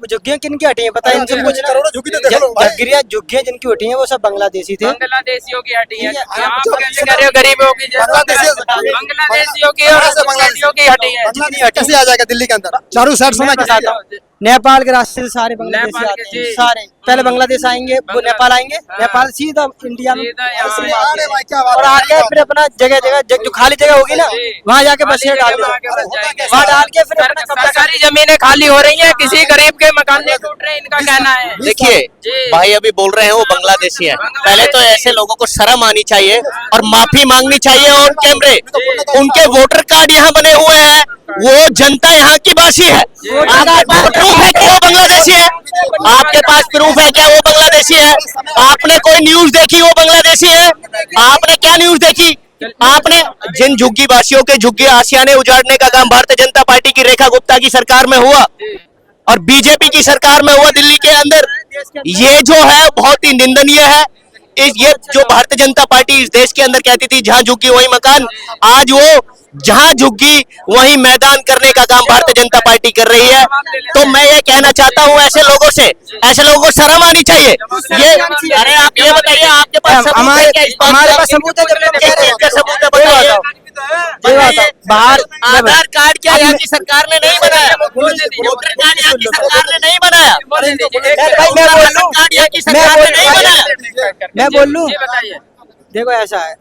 झुग्गियां किनकी हटी हैं पता है इनसे पूछना। झुग्गियां जिनकी हटी हैं वो सब बांग्लादेशी थे, बांग्लादेशियों की हटी है। आप कैसे कह रहे हो गरीबों की? बांग्लादेशियों की और बांग्लादेशियों की हटी है। कैसे आ जाएगा दिल्ली के अंदर? चारों साइड सोना बताता हूँ, नेपाल के रास्ते से सारे बांग्लादेशी आते हैं, सारे पहले बांग्लादेश आएंगे, वो नेपाल आएंगे, नेपाल सीधा इंडिया में और आगे फिर अपना जगह जगह जो खाली जगह होगी ना वहाँ जाके बसें डाल देंगे, वहाँ डाल के फिर अपना कब्जा सारी जमीनें खाली हो रही हैं, किसी गरीब के मकान नहीं टूट रहे, इनका कहना है। देखिए भाई अभी बोल रहे हैं वो बांग्लादेशी हैं, पहले तो ऐसे लोगों को शर्म आनी चाहिए और माफी मांगनी चाहिए। और कैमरे उनके वोटर कार्ड यहाँ बने हुए हैं, वो जनता यहाँ की वासी है। आपके पास प्रूफ है कि वो बांग्लादेशी है? आपके पास प्रूफ है क्या वो बांग्लादेशी है? आपने कोई न्यूज देखी वो बांग्लादेशी है? आपने क्या न्यूज देखी? आपने जिन झुग्गी वासियों के झुग्गी आशियाने उजाड़ने का काम भारतीय जनता पार्टी की रेखा गुप्ता की सरकार में हुआ और बीजेपी की सरकार में हुआ दिल्ली के अंदर, ये जो है बहुत ही निंदनीय है। ये जो भारतीय जनता पार्टी इस देश के अंदर कहती थी जहां झुग्गी वही मकान, आज वो जहां झुग्गी वही मैदान करने का काम भारतीय जनता पार्टी कर रही है। तो मैं ये कहना चाहता हूं ऐसे लोगों को शर्म आनी चाहिए। ये अरे आप ये बताइए आपके पास हमारे पास सबूत है, सबूत है बताइए। बाहर आधार कार्ड क्या यहाँ की सरकार ने नहीं बनाया? वोटर कार्ड यहाँ की सरकार ने नहीं बनाया? मैं बोल लूं, देखो ऐसा है,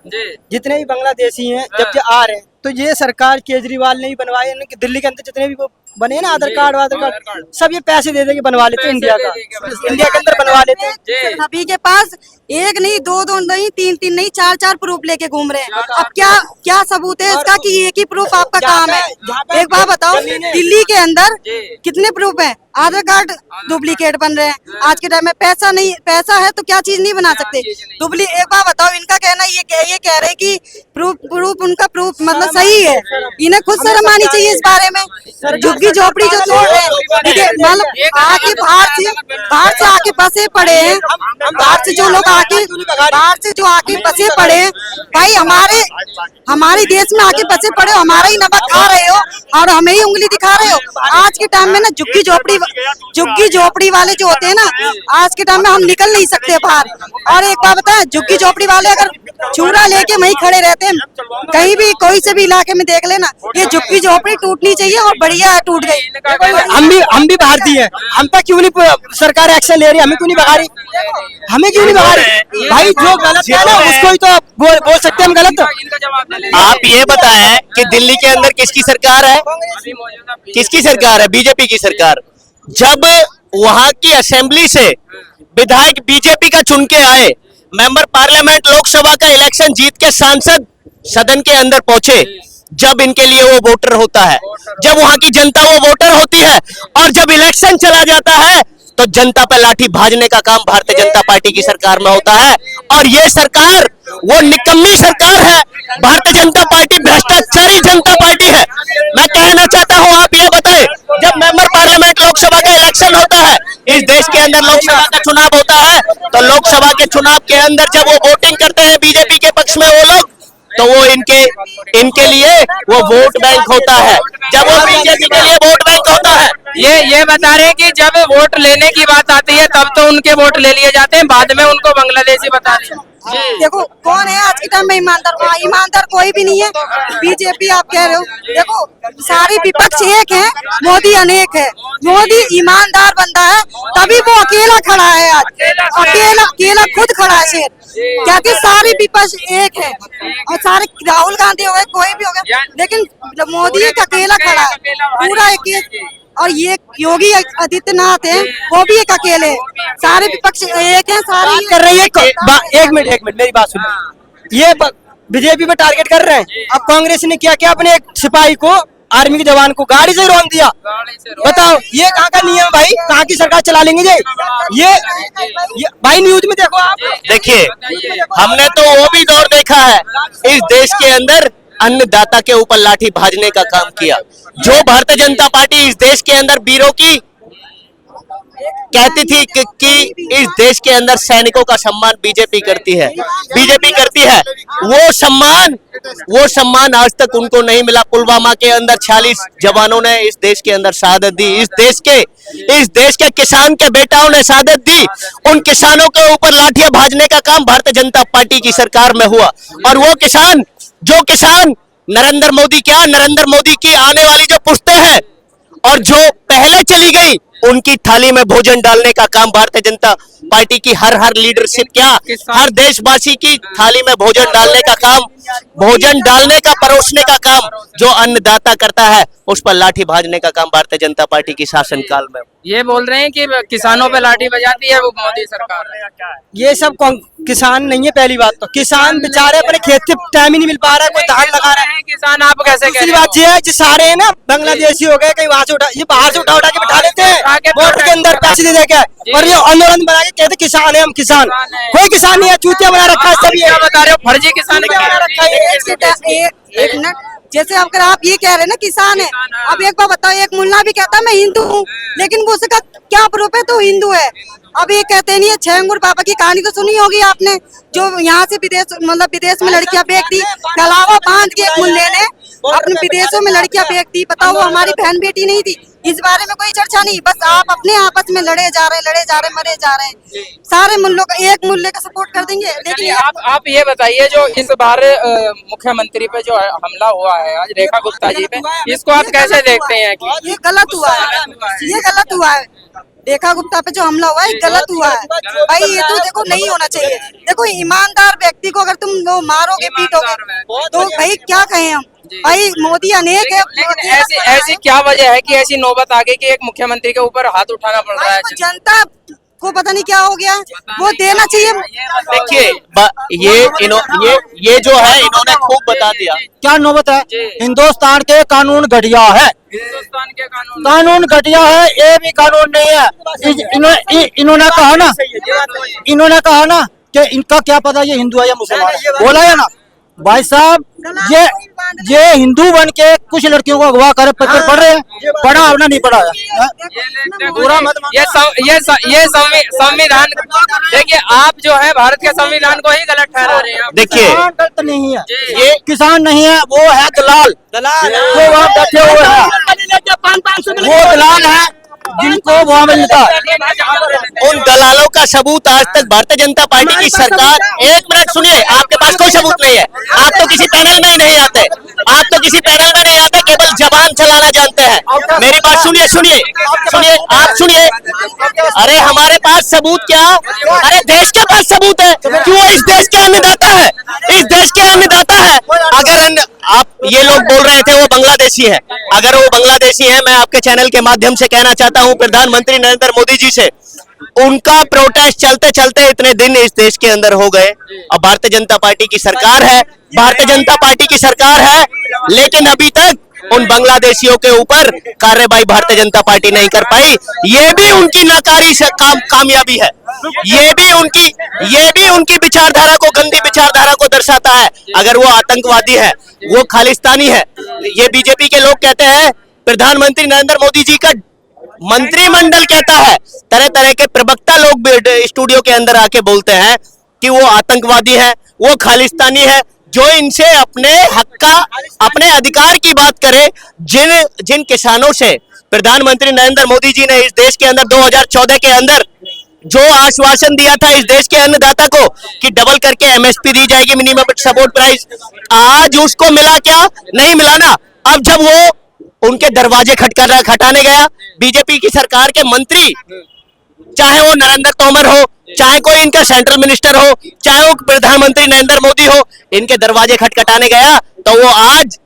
जितने भी बांग्लादेशी हैं जब आ रहे हैं तो ये सरकार केजरीवाल ने ही बनवाए, दिल्ली के अंदर जितने भी वो बने ना आधार कार्ड सब ये पैसे दे के बनवा लेते हैं, इंडिया के अंदर बनवा लेते हैं। सभी के पास एक नहीं, दो नहीं, तीन नहीं, चार प्रूफ लेके घूम रहे हैं। अब क्या सबूत है इसका कि एक ही प्रूफ आपका काम है? एक बात बताओ, दिल्ली के अंदर कितने प्रूफ हैं? आधार कार्ड डुप्लीकेट बन रहे हैं। आज के टाइम में पैसा है तो क्या चीज नहीं बना सकते? एक बात बताओ, इनका कहना ये कह रहे कि प्रूफ उनका प्रूफ मतलब सही है, इन्हें खुद शर्म आनी चाहिए इस बारे में। झुग्गी झोपड़ी जो तोड़ रहे हैं, मतलब आके बाहर से आके बसे पड़े हैं, बाहर से जो लोग आके बसे पड़े हैं, भाई हमारे देश में आके बसे पड़े हो, हमारा ही नमक खा रहे हो और हमें ही उंगली दिखा रहे हो। आज के टाइम में ना झुग्गी झोपड़ी वाले जो होते हैं ना, आज के टाइम में हम निकल नहीं सकते बाहर। और एक बात बताए, झुग्गी झोपड़ी वाले अगर चूरा लेके वहीं खड़े रहते हैं, कहीं भी कोई से भी इलाके में देख लेना, ये झुग्गी झोपड़ी टूटनी चाहिए और बढ़िया है, टूट गई। हम भी भारतीय हैं, हम पे क्यों नहीं सरकार एक्शन ले रही? हमें क्यों नहीं भगा रही? हमें क्यों नहीं भगा रही? भाई जो गलत है ना उसको ही तो बोल सकते हैं हम गलत। आप ये बताएं कि दिल्ली के अंदर किसकी सरकार है? किसकी सरकार है? बीजेपी की सरकार। जब वहां की असेंबली से विधायक बीजेपी का चुन के आए, मेंबर पार्लियामेंट लोकसभा का इलेक्शन जीत के सांसद सदन के अंदर पहुंचे, जब इनके लिए वो वोटर होता है, जब वहां की जनता वो वोटर होती है, और जब इलेक्शन चला जाता है तो जनता पे लाठी भाजने का काम भारतीय जनता पार्टी की सरकार में होता है। और ये सरकार वो निकम्मी सरकार है, भारतीय जनता पार्टी भ्रष्टाचारी जनता पार्टी है। मैं कहना चाहता हूं आप ये बताएं, जब मेंबर पार्लियामेंट लोकसभा का इलेक्शन होता है, इस देश के अंदर लोकसभा का चुनाव होता है, तो लोकसभा के चुनाव के अंदर जब वो वोटिंग करते हैं बीजेपी के पक्ष में वो लोग, तो वो इनके लिए वो वोट बैंक होता है। जब वो बीजेपी के लिए वोट बैंक होता है, ये बता रहे हैं कि जब वोट लेने की बात आती है तब तो उनके वोट ले लिए जाते हैं, बाद में उनको बांग्लादेशी बता रहे हैं। देखो कौन है आज के टाइम में ईमानदार? ईमानदार कोई भी नहीं है। बीजेपी आप कह रहे हो, देखो सारी विपक्ष एक है, मोदी अनेक है। मोदी ईमानदार बंदा है, तभी वो अकेला खड़ा है। आज अकेला खुद खड़ा है शेर, क्योंकि सारी विपक्ष एक है। और सारे राहुल गांधी हो गए, कोई भी हो गया, लेकिन मोदी एक अकेला खड़ा है, पूरा एक। और ये योगी आदित्यनाथ है, वो भी एक अकेले, सारे विपक्ष एक है, सारे कर रही है। एक मिनट मेरी बात सुनो। ये बीजेपी पे टारगेट कर रहे हैं। अब कांग्रेस ने क्या किया, अपने एक सिपाही को, आर्मी के जवान को गाड़ी से रोक दिया। बताओ ये कहाँ का नियम भाई? कहाँ की सरकार चला लेंगे ये भाई? न्यूज में देखो आप। देखिए हमने तो वो भी दौर देखा है, इस देश के अंदर अन्नदाता के ऊपर लाठी भाजने का काम किया। जो भारतीय जनता पार्टी इस देश के अंदर वीरों की कहती थी कि इस देश के अंदर सैनिकों का सम्मान बीजेपी करती है, बीजेपी करती है। वो सम्मान आज तक उनको नहीं मिला। पुलवामा के अंदर 46 जवानों ने इस देश के अंदर शहादत दी। इस देश के किसान के बेटाओं ने शहादत दी। उन किसानों के ऊपर लाठियां भाजने का काम भारतीय जनता पार्टी की सरकार में हुआ। और वो किसान नरेंद्र मोदी की आने वाली जो पुश्तें हैं और जो पहले चली गई, उनकी थाली में भोजन डालने का काम भारतीय जनता पार्टी की हर लीडरशिप, क्या हर देशवासी की थाली में भोजन डालने का काम, भोजन डालने का, परोसने का काम जो अन्नदाता करता है, उस पर लाठी भाजने का काम भारतीय जनता पार्टी की शासनकाल में। ये बोल रहे हैं कि किसानों पे लाठी बजाती है वो मोदी सरकार। ये सब किसान नहीं है। पहली बात तो किसान बेचारे अपने खेत के टाइम ही नहीं मिल पा रहा है, कोई धान लगा रहा है। किसान आप कैसे कह दूसरी रहे हो? बात ये है जो सारे है ना बांग्लादेशी हो गए, कहीं वहां से उठा, ये बाहर से उठा के बिठा लेते हैं वोट के अंदर पैसे दे के, और ये आंदोलन बना के कहते किसान है, हम किसान। कोई किसान नहीं है, चूतिया बना रखा है सभी। क्या बता रहे हो? फर्जी किसान बना रखा है। एक मिनट, जैसे अगर आप ये कह रहे हैं ना किसान है, अब एक बार बताओ, एक मुल्ला भी कहता है मैं हिंदू हूँ, लेकिन वो उसका क्या प्रूफ है तो हिंदू है? अब ये कहते नहीं है, 6 अंगूर पापा की कहानी तो सुनी होगी आपने, जो यहाँ से विदेश में लड़कियां बेचती, गलावा बांध के एक मुल्ले ने अपने विदेशों में लड़कियां बेचती। बताओ, वो हमारी बहन बेटी नहीं थी? इस बारे में कोई चर्चा नहीं, बस आप अपने आपस में लड़े जा रहे, मरे जा रहे हैं। सारे मुल्लों का एक मुल्ले का सपोर्ट कर देंगे। लेकिन आप ये बताइए, जो इस बार मुख्यमंत्री पे जो हमला हुआ है आज रेखा गुप्ता जी पे, इसको आप कैसे देखते हैं? कि ये गलत हुआ है, ये गलत हुआ है। रेखा गुप्ता पे जो हमला हुआ है गलत हुआ है भाई। ये तो देखो नहीं होना चाहिए। देखो, ईमानदार व्यक्ति को अगर तुम लोग मारोगे, पीटोगे, तो भाई क्या कहें हम? भाई मोदी अनेक है। ऐसी क्या वजह है कि ऐसी नौबत आ गई कि एक मुख्यमंत्री के ऊपर हाथ उठाना पड़ रहा है? जनता को पता नहीं क्या हो गया, वो देना चाहिए। देखिए, ये जो है इन्होंने खूब बता दिया। क्या नौबत है? हिंदुस्तान के कानून घटिया है, हिंदुस्तान के कानून घटिया है, ये भी कानून नहीं है। इन्होंने कहा ना कि इनका क्या पता ये हिंदू है या मुसलमान है, बोला है ना भाई साहब। ये हिंदू बन के कुछ लड़कियों को अगवा कर पढ़ रहे हैं, पढ़ा अपना नहीं पढ़ा है। पूरा मत ये संविधान, देखिए आप जो है भारत के संविधान को ही गलत ठहरा रहे हैं। देखिए, गलत नहीं है, ये किसान नहीं है, वो है दलाल। वो वहाँ बैठे हुए हैं, वो दलाल है जिनको वहाँ मिलता है। उन दलालों का सबूत आज तक भारतीय जनता पार्टी की सरकार, एक मिनट सुनिए, आपके पास कोई सबूत नहीं है। आप तो किसी पैनल में ही नहीं आते, केवल जबान चलाना जानते हैं। मेरी बात सुनिए, आप सुनिए। अरे हमारे पास सबूत क्या, अरे देश के पास सबूत है कि वो इस देश के अन्नदाता है, अगर आप ये लोग बोल रहे थे वो बांग्लादेशी है, अगर वो बांग्लादेशी है, मैं आपके चैनल के माध्यम से कहना चाहता हूं प्रधानमंत्री नरेंद्र मोदी जी से, उनका प्रोटेस्ट चलते चलते इतने दिन इस देश के अंदर हो गए। अब भारतीय जनता पार्टी की सरकार है, लेकिन अभी तक उन बांग्लादेशियों के ऊपर कार्रवाई भारतीय जनता पार्टी नहीं कर पाई। ये भी उनकी नाकारी से कामयाबी है। ये भी उनकी विचारधारा को, गंदी विचारधारा को दर्शाता है। अगर वो आतंकवादी है, वो खालिस्तानी है, ये बीजेपी के लोग कहते हैं, प्रधानमंत्री नरेंद्र मोदी जी का मंत्रिमंडल कहता है, तरह तरह के प्रवक्ता लोग स्टूडियो के अंदर आके बोलते हैं कि वो आतंकवादी है, वो खालिस्तानी है। जो इनसे अपने हक का, अपने अधिकार की बात करे, जिन किसानों से प्रधानमंत्री नरेंद्र मोदी जी ने इस देश के अंदर 2014 के अंदर जो आश्वासन दिया था इस देश के अन्नदाता को कि डबल करके एमएसपी दी जाएगी, मिनिमम सपोर्ट प्राइस, आज उसको मिला क्या? नहीं मिला ना। अब जब वो उनके दरवाजे खटकाने गया, बीजेपी की सरकार के मंत्री, चाहे वो नरेंद्र तोमर हो, चाहे कोई इनका सेंट्रल मिनिस्टर हो, चाहे वो प्रधानमंत्री नरेंद्र मोदी हो, इनके दरवाजे खटखटाने गया तो वो आज